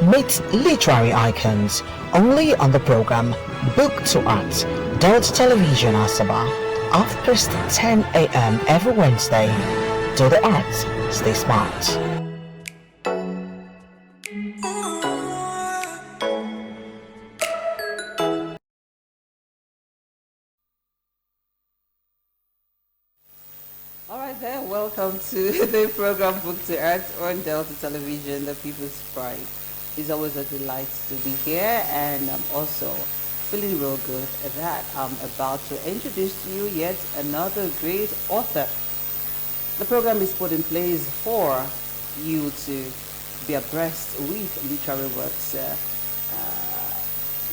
Meet literary icons only on the program Book to Art, Delta Television Asaba, half past 10 a.m. every Wednesday. Do the arts, stay smart. Alright then, welcome to the program Book to Art on Delta Television, the People's Pride. It's always a delight to be here, and I'm also feeling real good that I'm about to introduce to you yet another great author. The program is put in place for you to be abreast with literary works.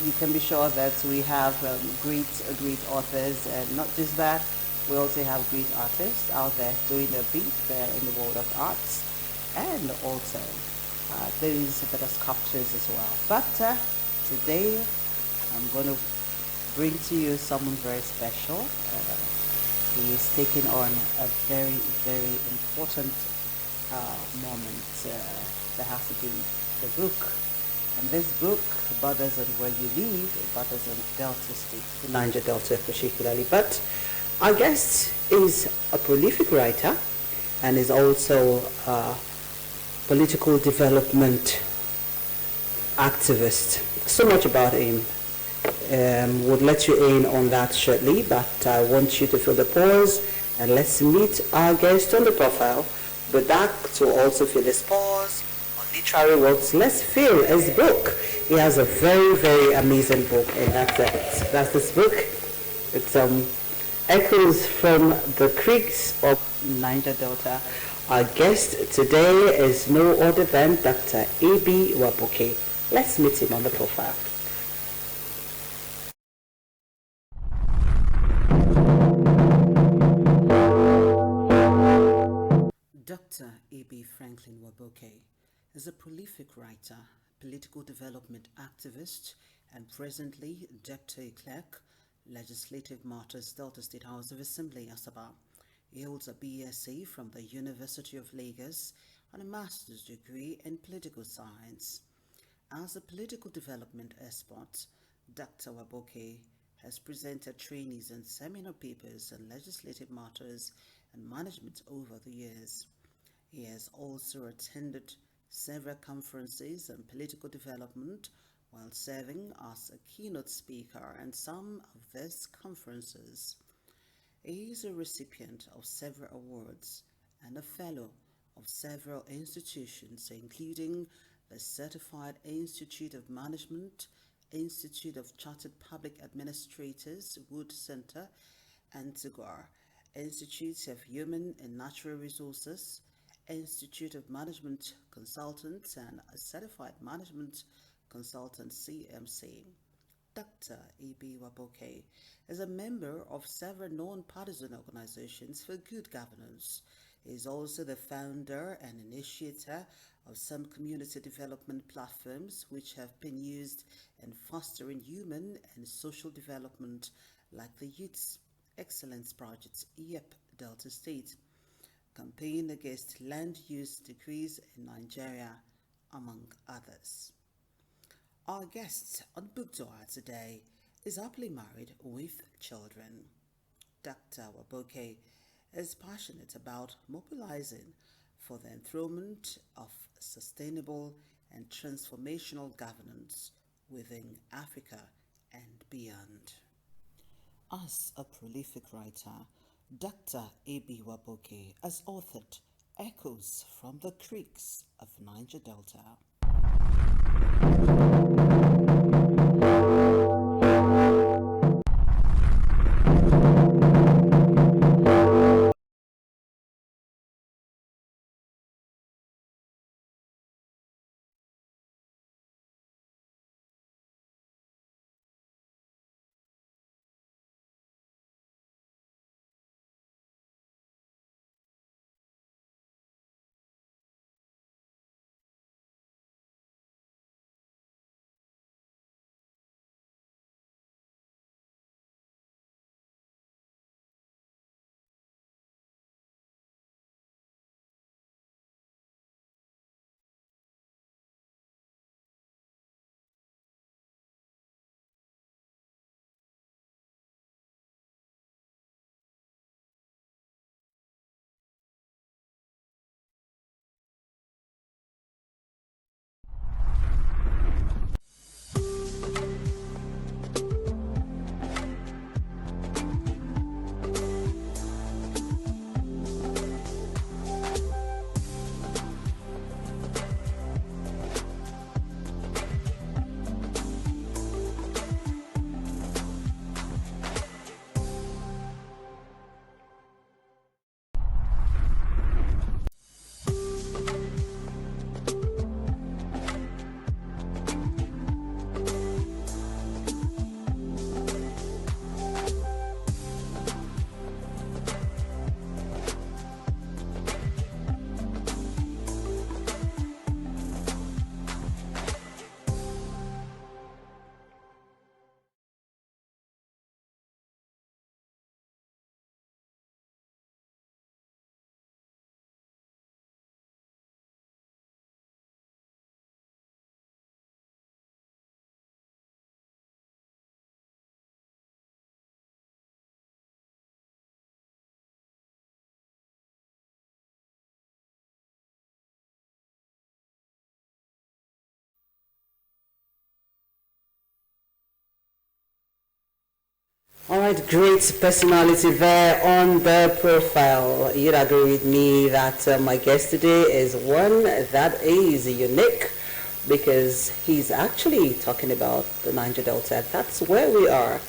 You can be sure that we have great authors, and not just that, we also have great artists out there doing their beat there in the world of arts, and also those that are sculptors as well. But today I'm going to bring to you someone very special. He is taking on a very, very important moment that has to do with the book. And this book bothers on where you live, it bothers on Delta State, the Niger Delta particularly. But our guest is a prolific writer and is also a political development activist. So much about him. Would let you in on that shortly, but I want you to fill the pause and let's meet our guest on the profile. But that to also fill his pause on literary works. Let's fill his book. He has a very, very amazing book, and that's this book. It's Echoes from the Creeks of Niger Delta. Our guest today is no other than Dr. Ebi Waboke. Let's meet him on the profile. Dr. Ebi Franklin Waboke is a prolific writer, political development activist, and presently Deputy Clerk, Legislative Matters, Delta State House of Assembly, Asaba. He holds a BSc from the University of Lagos and a master's degree in political science. As a political development expert, Dr. Waboke has presented trainees and seminar papers on legislative matters and management over the years. He has also attended several conferences on political development while serving as a keynote speaker at some of these conferences. He is a recipient of several awards and a fellow of several institutions, including the Certified Institute of Management, Institute of Chartered Public Administrators, Wood Center, Antigua, Institute of Human and Natural Resources, Institute of Management Consultants, and a Certified Management Consultant CMC. Dr. Ebi Waboke is a member of several non-partisan organizations for good governance. He is also the founder and initiator of some community development platforms which have been used in fostering human and social development, like the Youth Excellence Project, YEP Delta State, Campaign Against Land Use Decrees in Nigeria, among others. Our guest on Book to Art today is happily married with children. Dr. Waboke is passionate about mobilizing for the enthronement of sustainable and transformational governance within Africa and beyond. As a prolific writer, Dr. Ebi Waboke has authored Echoes from the Creeks of Niger Delta, All right, great personality there on the profile. You'd agree with me that my guest today is one that is unique because he's actually talking about the Niger Delta. That's where we are.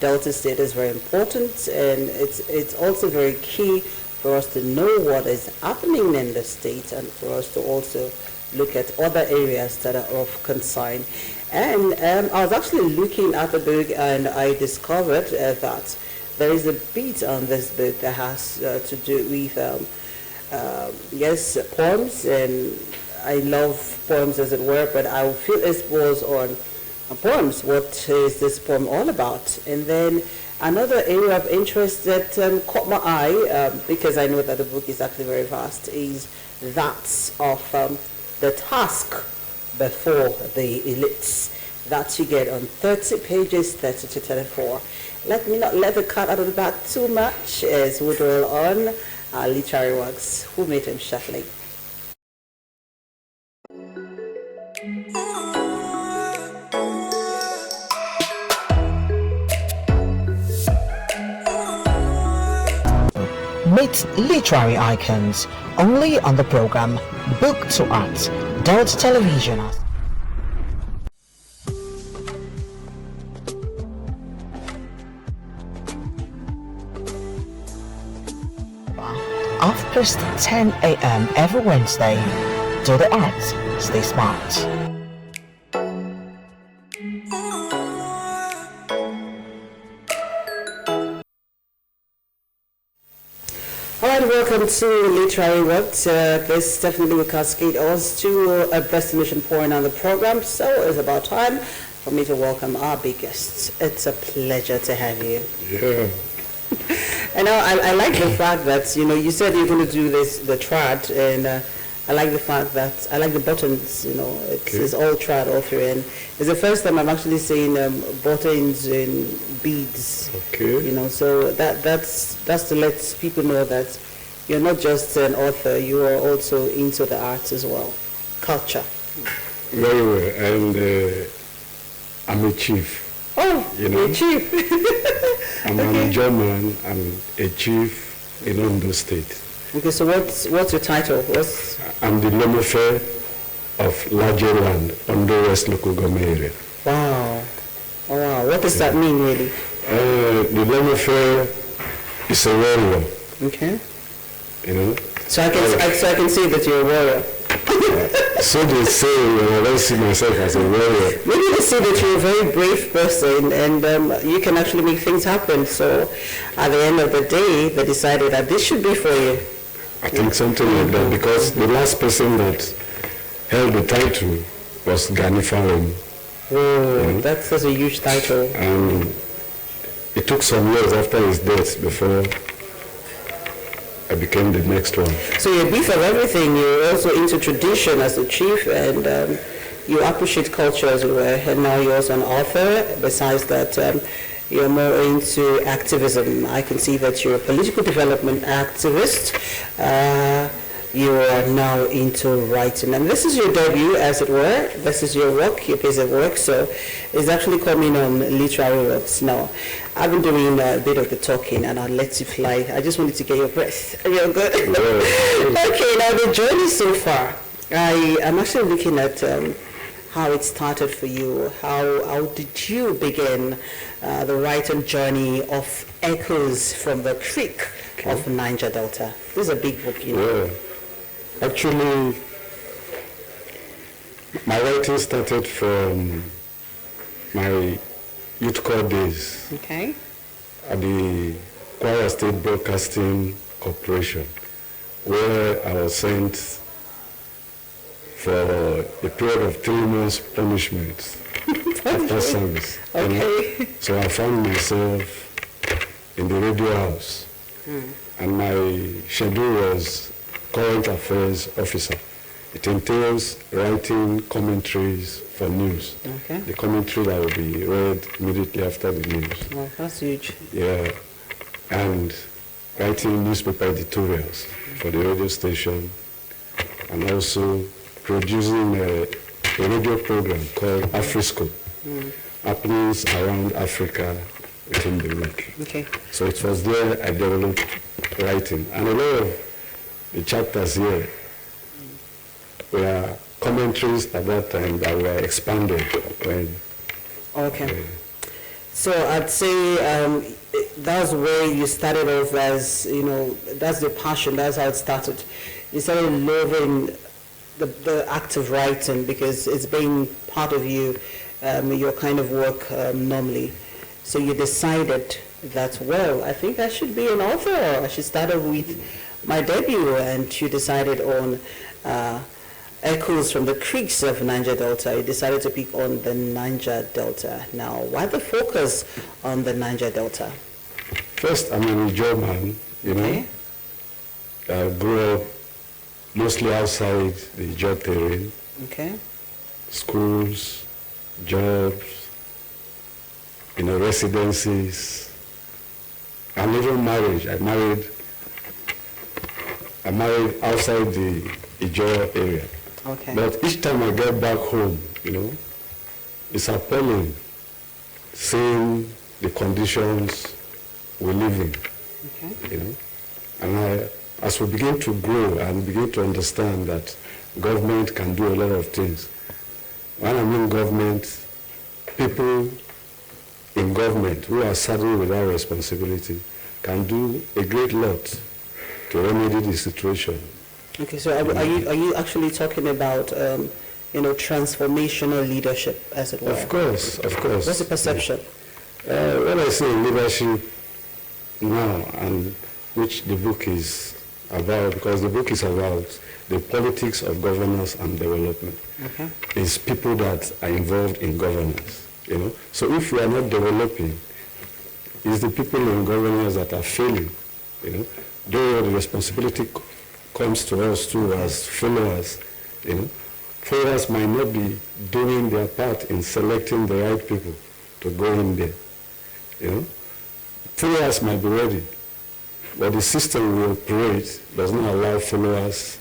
Delta State is very important, and it's also very key for us to know what is happening in the state and for us to also look at other areas that are of concern. And I was actually looking at the book and I discovered that there is a bit on this book that has to do with, yes, poems, and I love poems as it were, but I feel it was on poems. What is this poem all about? And then another area of interest that caught my eye, because I know that the book is actually very vast, is that of the task before the elites that you get on 30 pages, 30 to 34. Let me not let the cat out of the bag too much as we dwell on literary works. Who made him shuffling? Meet literary icons only on the program Book to Art, Delta Television. Past 10 a.m. every Wednesday. Do the arts, stay smart. Alright, welcome to Literary Works. This definitely will cascade us to a destination point on the program, so it's about time for me to welcome our big guests. It's a pleasure to have you. Yeah. And I like the fact that, you said you're going to do the trad, and I like the fact that, I like the buttons, it's all trad all through, and it's the first time I'm actually seeing buttons and beads, so that's to let people know that you're not just an author, you are also into the arts as well, culture. Very well, and I'm a chief. Oh, you're a chief. I'm a German. I'm a chief in Ondo State. Okay, so what's your title? I'm the Lemofe of larger land, Ondo West local government area. Wow. Oh, wow. What does that mean, really? The Lemofe is a warrior. Okay. So I can see that you're a warrior. So they say, I don't see myself as a warrior. Maybe they say that you're a very brave person and you can actually make things happen. So at the end of the day, they decided that this should be for you. I think something like that, because the last person that held the title was Gani Farum. Oh, that's such a huge title. And it took some years after his death before I became the next one. So you're a bit of everything. You're also into tradition as a chief, and you appreciate culture as well. And now you're also an author. Besides that, you're more into activism. I can see that you're a political development activist. You are now into writing. And this is your debut, as it were. This is your work, your piece of work. So it's actually coming on Literary Works. Now, I've been doing a bit of the talking, and I'll let you fly. I just wanted to get your breath. You're good? Okay, now the journey so far. I'm actually looking at how it started for you. How did you begin the writing journey of Echoes from the Creek of Niger Delta? This is a big book, Yeah. Actually, my writing started from my youth corps days at the Kwara State Broadcasting Corporation, where I was sent for a period of 3 months punishment after service. Okay. So I found myself in the radio house, and my schedule was current affairs officer. It entails writing commentaries for news. Okay. The commentary that will be read immediately after the news. Oh, that's huge. Yeah. And writing newspaper editorials for the radio station, and also producing a radio program called Afriscope, happenings around Africa within the week. Okay. So it was there I developed writing. And a lot of the chapters here were commentaries at that time that were expanded when... Okay. So I'd say that's where you started off as, that's the passion, that's how it started. You started loving the act of writing because it's been part of you, your kind of work normally. So you decided that, well, I think I should be an author. I should start off with my debut, and you decided on Echoes from the Creeks of Niger Delta. You decided to pick on the Niger Delta. Now, why the focus on the Niger Delta? First, I'm a Niger man, Okay. I grew up mostly outside the Niger terrain. Okay. Schools, jobs, residencies, and even marriage. I married outside the Niger area. Okay. But each time I get back home, it's appalling seeing the conditions we live in. Okay. And as we begin to grow and begin to understand that government can do a lot of things. When I mean government, people in government who are saddled with that responsibility can do a great lot to remedy the situation. Okay, so are you actually talking about transformational leadership, as it were? Of course. What's the perception? When I say leadership now, and which the book is about, because the book is about the politics of governance and development. Okay. It's people that are involved in governance. So if we are not developing, it's the people in governance that are failing. Though the responsibility comes to us too as followers. Followers might not be doing their part in selecting the right people to go in there. Followers might be ready, but the system we operate does not allow followers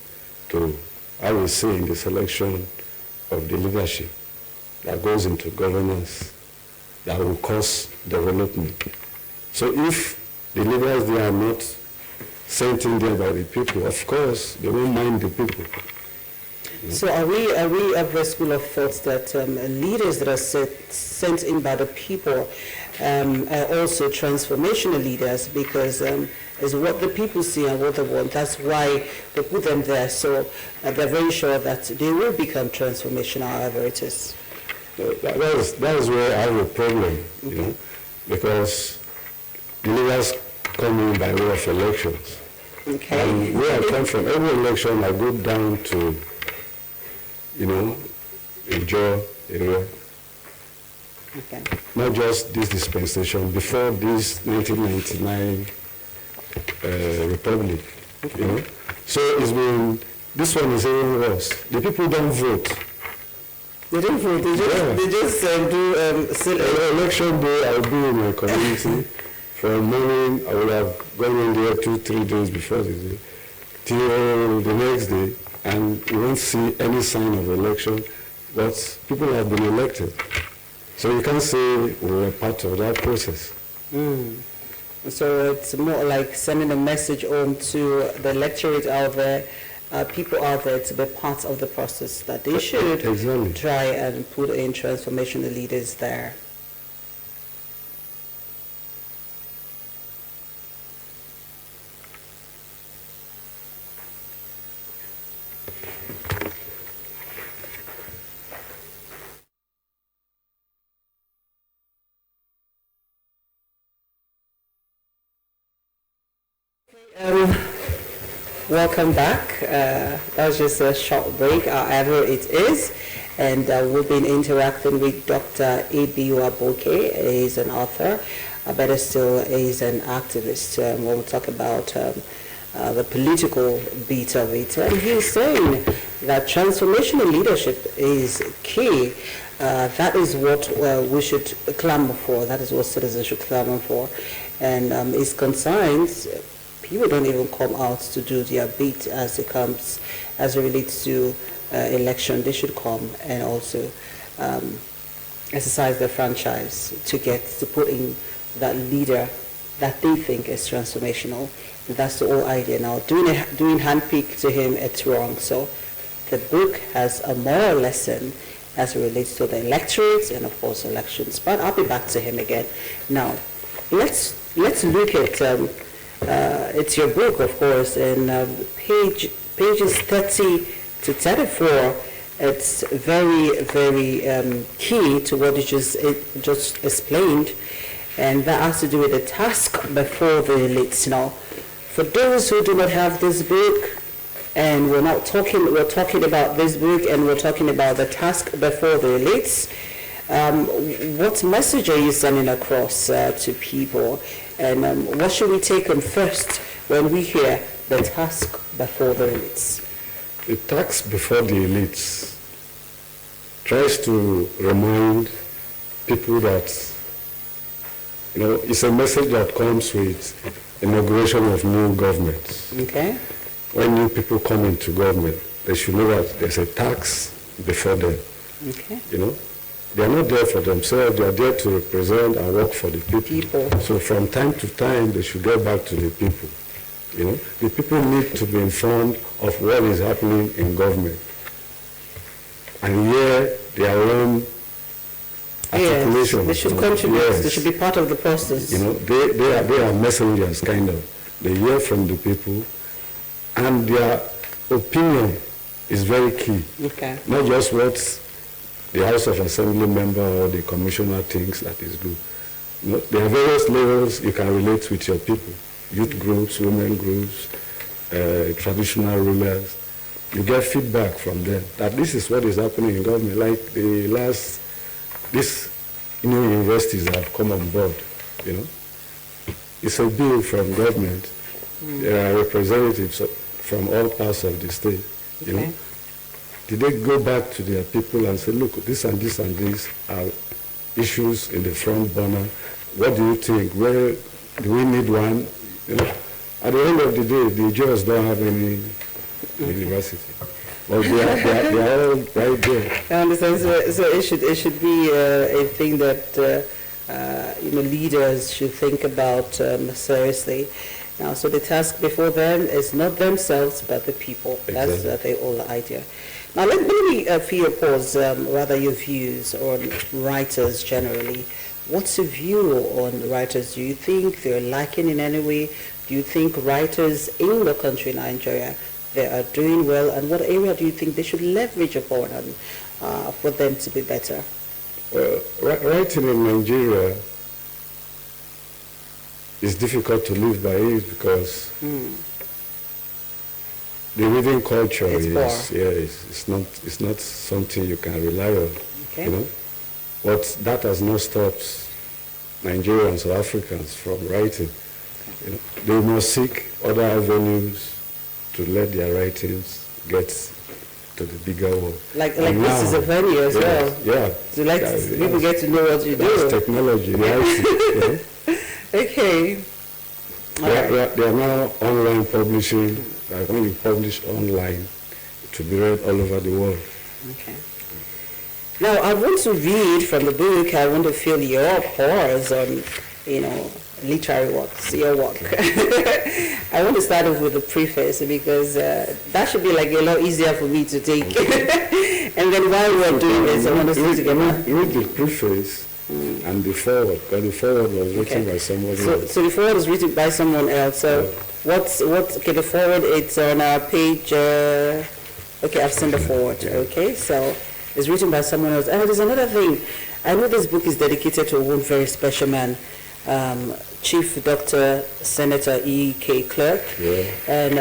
to, I will say, in the selection of the leadership that goes into governance that will cause development. So if the leaders, they are not sent in there by the people, of course, they won't mind the people. So are we of the school of thought that leaders that are sent in by the people are also transformational leaders, because it's what the people see and what they want. That's why they put them there. So they're very sure that they will become transformational, however it is. That is where I have a problem, because leaders come in by way of elections. Okay. And where I come from, every election I go down to, Niger area. Okay. Not just this dispensation, before this 1999 republic, So it's been, this one is even worse. The people don't vote. They don't vote, they just do election day, I'll be in my community. From morning, I would have gone in there 2-3 days before the day, till the next day, and you won't see any sign of election, but people have been elected. So you can't say we were part of that process. So it's more like sending a message home to the electorate out there, people out there, to be part of the process, that they should try and put in transformational leaders there. Welcome back. That was just a short break, however it is. And we've been interacting with Dr. Ebi Waboke. He's an author, better still, he's an activist. When we talk about the political bit of it, and he's saying that transformational leadership is key. That is what we should clamor for. That is what citizens should clamor for. And his concerns, people don't even come out to do their bit as it relates to election. They should come and also exercise their franchise to put in that leader that they think is transformational. And that's the whole idea. Now, doing handpick to him, it's wrong. So the book has a moral lesson as it relates to the electorates and, of course, elections. But I'll be back to him again. Now, let's look at, it's your book, of course, and pages 30 to 34. It's very, very key to what you just explained, and that has to do with the task before the elites. Now, for those who do not have this book, and we're talking about this book, and we're talking about the task before the elites, what message are you sending across to people, and what should we take on first when we hear the task before the elites? The task before the elites tries to remind people that, it's a message that comes with inauguration of new governments. Okay. When new people come into government, they should know that there's a tax before them. Okay. They are not there for themselves, they are there to represent and work for the people. So from time to time, they should get back to the people. The people need to be informed of what is happening in government and hear their own articulation. Yes, they should contribute. Yes. They should be part of the process. They are messengers, kind of. They hear from the people, and their opinion is very key. Okay. Not just what the House of Assembly member or the commissioner thinks that is good. There are various levels you can relate with your people. Youth groups, women groups, traditional rulers. You get feedback from them that this is what is happening in government. Like these new universities that have come on board, It's a bill from government. There are representatives from all parts of the state, Okay. Did they go back to their people and say, look, this and this and this are issues in the front burner. What do you think? Where do we need one? At the end of the day, the Jews don't have any university. Well, they are all right there. I understand. So it should be a thing that leaders should think about seriously. Now, so the task before them is not themselves but the people. Exactly. That's the whole idea. Now, let me feel your pause, rather your views on writers generally. What's your view on writers? Do you think they're lacking in any way? Do you think writers in the country, Nigeria, they are doing well? And what area do you think they should leverage upon for them to be better? Well, writing in Nigeria is difficult to live by it because the reading culture it's not something you can rely on. Okay. But that has not stopped Nigerians or Africans from writing. They must seek other avenues to let their writings get to the bigger world. Like this is a venue as well. Yeah. So people get to know what you do. That's technology, right? Okay. They are now online publishing. They are going to publish online to be read all over the world. Okay. Now, I want to read from the book. I want to feel your pause on, literary works, your work. I want to start off with the preface because that should be like a lot easier for me to take. And then while we're doing this, I want us to together. Read the preface and the forward, because the forward was written by someone else. So the forward was written by someone else. So the forward, it's on our page, I've sent the forward, okay, so it's written by someone else. And there's another thing, I know this book is dedicated to one very special man, Chief Dr. Senator E.K. Clerk. Yeah. And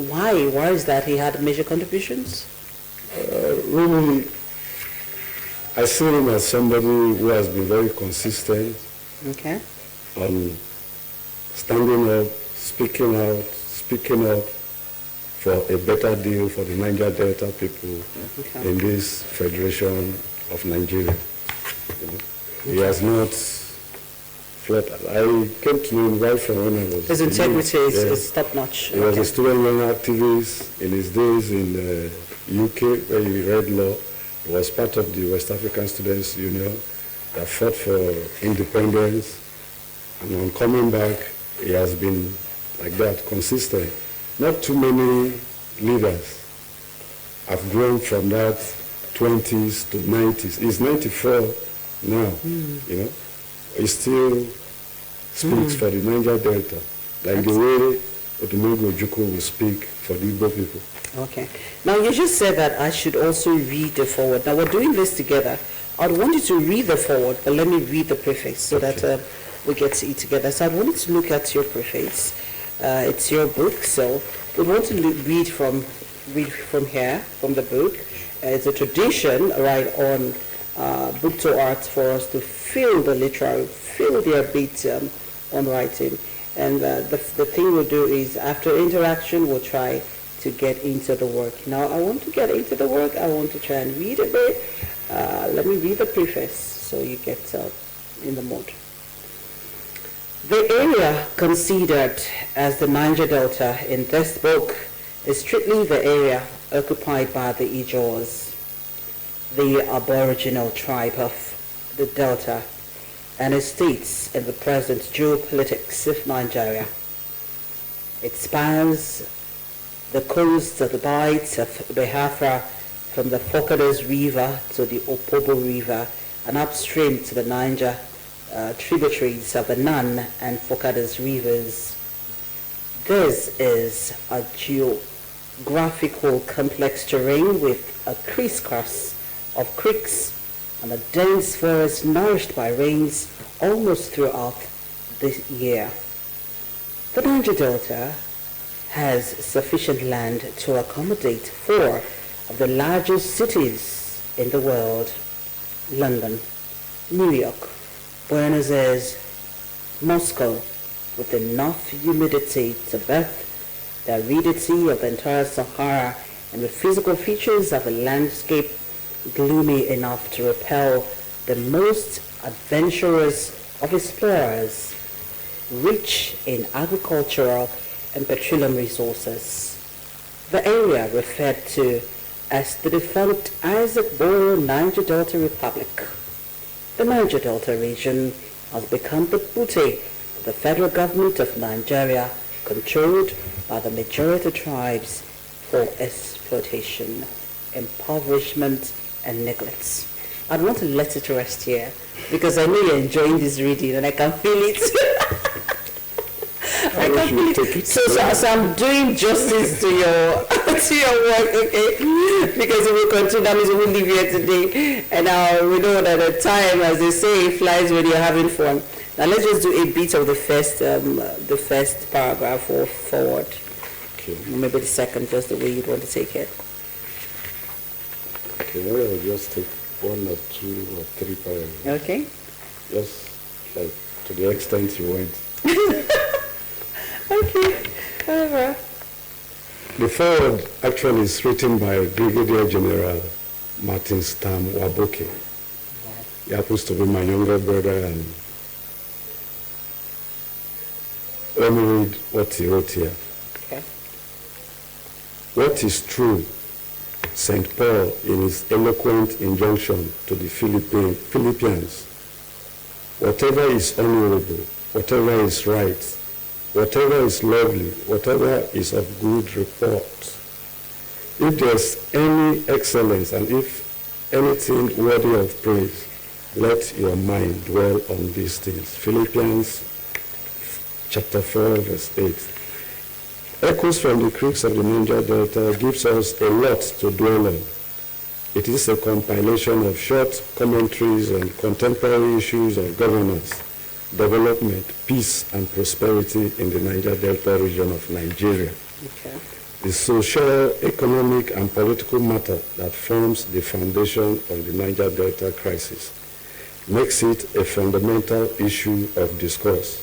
why is that? He had major contributions? Really, I see him as somebody who has been very consistent on standing up, speaking up for a better deal for the Niger Delta people in this Federation of Nigeria. He has not fled. I came to know him right from when I was. His integrity is top notch. He was a student loan activist in his days in the UK where he read law. He was part of the West African Students Union that fought for independence And on coming back, he has been like that, consistent. Not too many leaders have grown from that 20s to 90s. He's 94 now, you know. He still speaks for the Niger Delta, like the way Odumogo Ojukwu will speak for the Igbo people. Okay. Now, you just said that I should also read the foreword. Now, we're doing this together. I'd want you to read the foreword, but let me read the preface so that we get to it together. So I wanted to look at your preface. It's your book, so we want to read from here, from the book. It's a tradition, right, on Book2ART for us to feel the literary, feel their beat on writing. And the thing we'll do is, after interaction, we'll try to get into the work. Now, I want to get into the work. I want to try and read a bit. Let me read the preface so you get in the mood. The area considered as the Niger Delta in this book is strictly the area occupied by the Ijaws, the Aboriginal tribe of the Delta, and its states in the present geopolitics of Nigeria. It spans the coast of the bight of Biafra from the Fokados River to the Opobo River and upstream to the Niger tributaries of the Nan and Fokados rivers. This is a geographical complex terrain with a crisscross of creeks and a dense forest nourished by rains almost throughout the year. The Niger Delta has sufficient land to accommodate 4 of the largest cities in the world: London, New York, Buenos Aires, Moscow, with enough humidity to birth the aridity of the entire Sahara and with physical features of a landscape gloomy enough to repel the most adventurous of explorers, rich in agricultural and petroleum resources. The area referred to as the defunct Isaac Boyle Niger Delta Republic. The Niger Delta region has become the booty of the federal government of Nigeria, controlled by the majority tribes for exploitation, impoverishment, and neglect. I'd want to let it rest here because I know you're enjoying this reading and I can feel it. I can feel it. So I'm doing justice to your work, okay? Because if we continue, that means we will leave here today. And we know that the time, as they say, flies when you're having fun. Now let's just do a bit of the first paragraph or forward. Okay. Maybe the second, just the way you'd want to take it. Okay, maybe I'll just take 1 or 2 or 3 paragraphs. Okay. Just like to the extent you went. Okay. Whatever. The foreword actually is written by Brigadier General Martin Stam Waboke. He happens to be my younger brother, and let me read what he wrote here. Okay. What is true, St. Paul, in his eloquent injunction to the Philippians, whatever is honorable, whatever is right, whatever is lovely, whatever is of good report, if there's any excellence and if anything worthy of praise, let your mind dwell on these things. Philippians chapter 4, verse 8. Echoes from the creeks of the Niger Delta gives us a lot to dwell on. It is a compilation of short commentaries on contemporary issues of governance, development, peace, and prosperity in the Niger Delta region of Nigeria. Okay. The social, economic, and political matter that forms the foundation of the Niger Delta crisis makes it a fundamental issue of discourse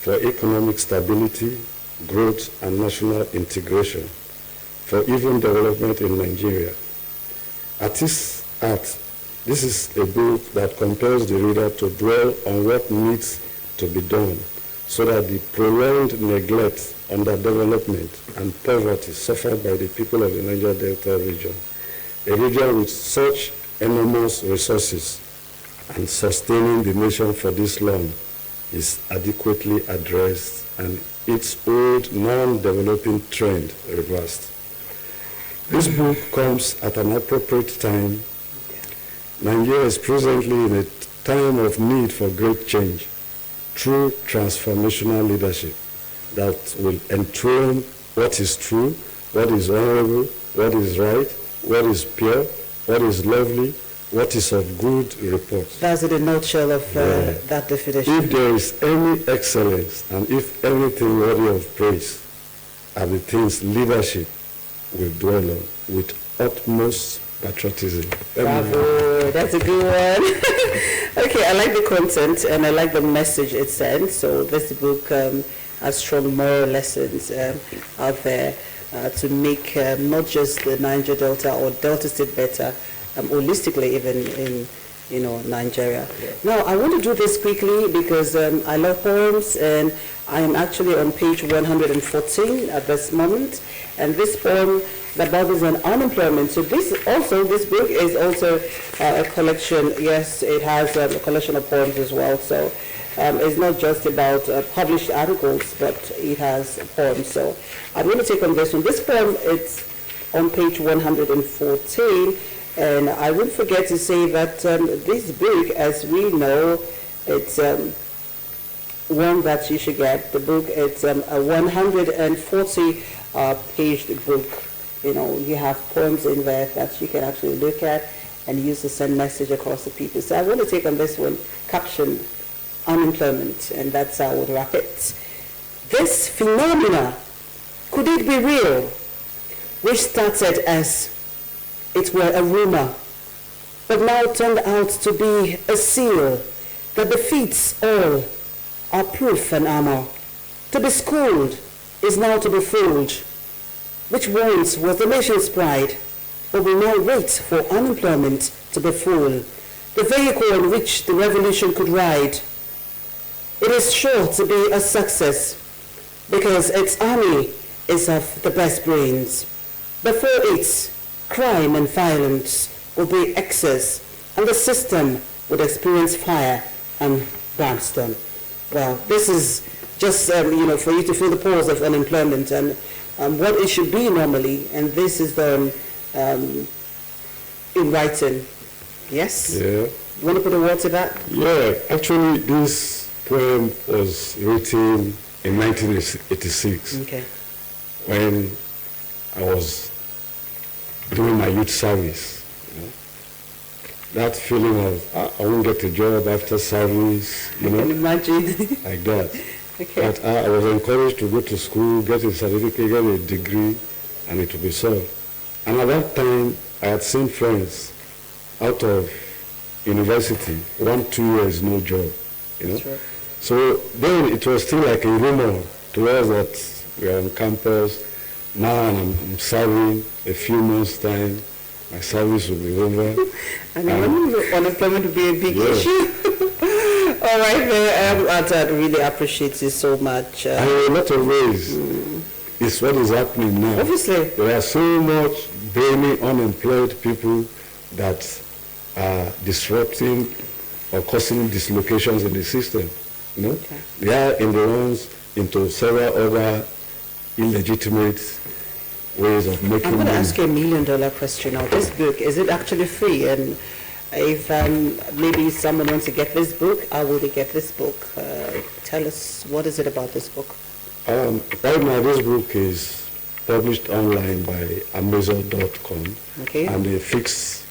for economic stability, growth, and national integration, for even development in Nigeria. At this art, this is a book that compels the reader to dwell on what needs to be done so that the prolonged neglect, underdevelopment, and poverty suffered by the people of the Niger Delta region, a region with such enormous resources and sustaining the nation for this long, is adequately addressed and its old non-developing trend reversed. This book comes at an appropriate time. Nigeria is presently in a time of need for great change through transformational leadership that will enthrone what is true, what is honorable, what is right, what is pure, what is lovely, what is of good report. That's in a nutshell of that definition. If there is any excellence and if anything worthy of praise are the things leadership will dwell on with utmost patriotism. Bravo, that's a good one. Okay, I like the content and I like the message it sends. So this book has strong moral lessons out there to make not just the Niger Delta or Delta State better, holistically even in Nigeria. Now I want to do this quickly because I love poems, and I am actually on page 114 at this moment, and this poem about is on unemployment. So this book is also a collection. Yes, it has a collection of poems as well. So it's not just about published articles, but it has poems. So I'm going to take on this one. This poem, it's on page 114. And I won't forget to say that this book, as we know, it's one that you should get. The book, it's a 140-page book. You have poems in there that you can actually look at and use to send message across the people. So I want to take on this one, caption, unemployment, and that's how I would wrap it. This phenomena, could it be real, which started as it were a rumor, but now turned out to be a seal that defeats all our proof and armor. To be schooled is now to be fooled, which once was the nation's pride, but we now wait for unemployment to be full, the vehicle on which the revolution could ride. It is sure to be a success because its army is of the best brains. Before it, crime and violence will be excess, and the system would experience fire and brimstone. Well, this is just, for you to feel the pulse of unemployment and what it should be normally, and this is done in writing. Yes? Yeah. You want to put a word to that? Yeah, actually this poem was written in 1986 when I was doing my youth service. That feeling of, I won't get a job after service, I can imagine. like that. Okay. But I was encouraged to go to school, get a certificate, get a degree, and it will be solved. And at that time, I had seen friends out of university, 1-2 years, no job, That's right. So then it was still like a rumor to us that we are on campus. Now I'm serving a few months' time. My service will be over. And unemployment will be a big issue. All right, I really appreciate you so much. And in a lot of ways, it's what is happening now. Obviously. There are so much brainy unemployed people that are disrupting or causing dislocations in the system. Okay. They are in the runs into several other illegitimate ways of making I'm going to money. ask you $1 million question now. This book, is it actually free? And if maybe someone wants to get this book, how will they get this book? Tell us, what is it about this book? Right now, this book is published online by Amazon.com, Okay. and they fix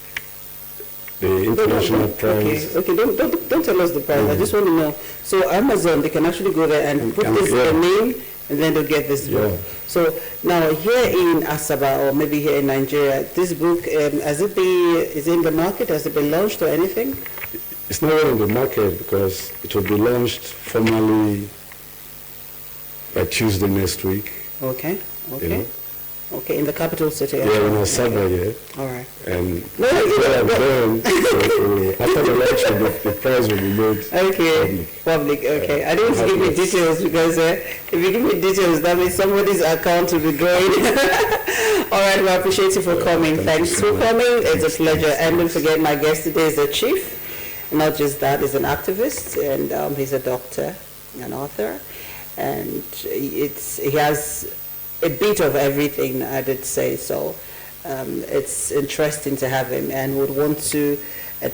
the international price. Okay, don't tell us the price. I just want to know. So Amazon, they can actually go there and put this their name, and then they'll get this book. Yeah. So now here in Asaba, or maybe here in Nigeria, this book, is it in the market? Has it been launched or anything? It's not in the market because it will be launched formally by Tuesday next week. Okay. You know? Okay, in the capital city. Yeah, in Asaba, yeah. All right. And after the election, the price will be made Public. Okay. I didn't give you details because if you give me details, that means somebody's account will be growing. All right. We appreciate you for coming. Thanks for coming. It's a pleasure. And don't forget, my guest today is a chief. Not just that, he's an activist and he's a doctor. an author, and he has a bit of everything, I did say. So it's interesting to have him, and would want to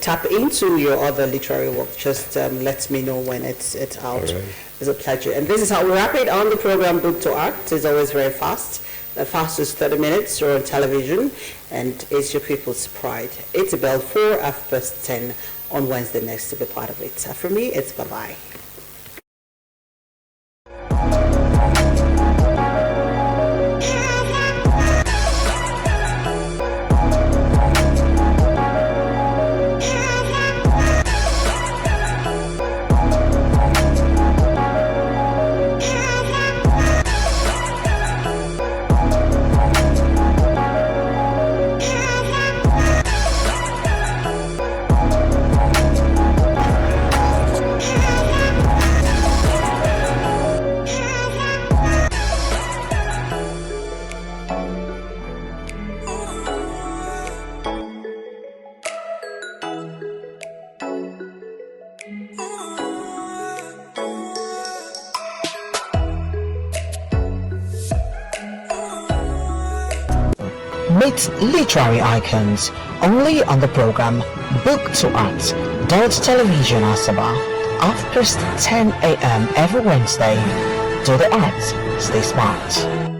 tap into your other literary work. Just let me know when it's out. Right. It's a pleasure. And this is how we wrap it on the program Book to Art. It's always very fast. The fastest 30 minutes. You're on television, and it's your people's pride. It's about 10 on Wednesday next to be part of it. For me, it's bye-bye. Meet literary icons only on the program Book to Art, Television Asaba, 10 a.m. every Wednesday. Do the art, stay smart.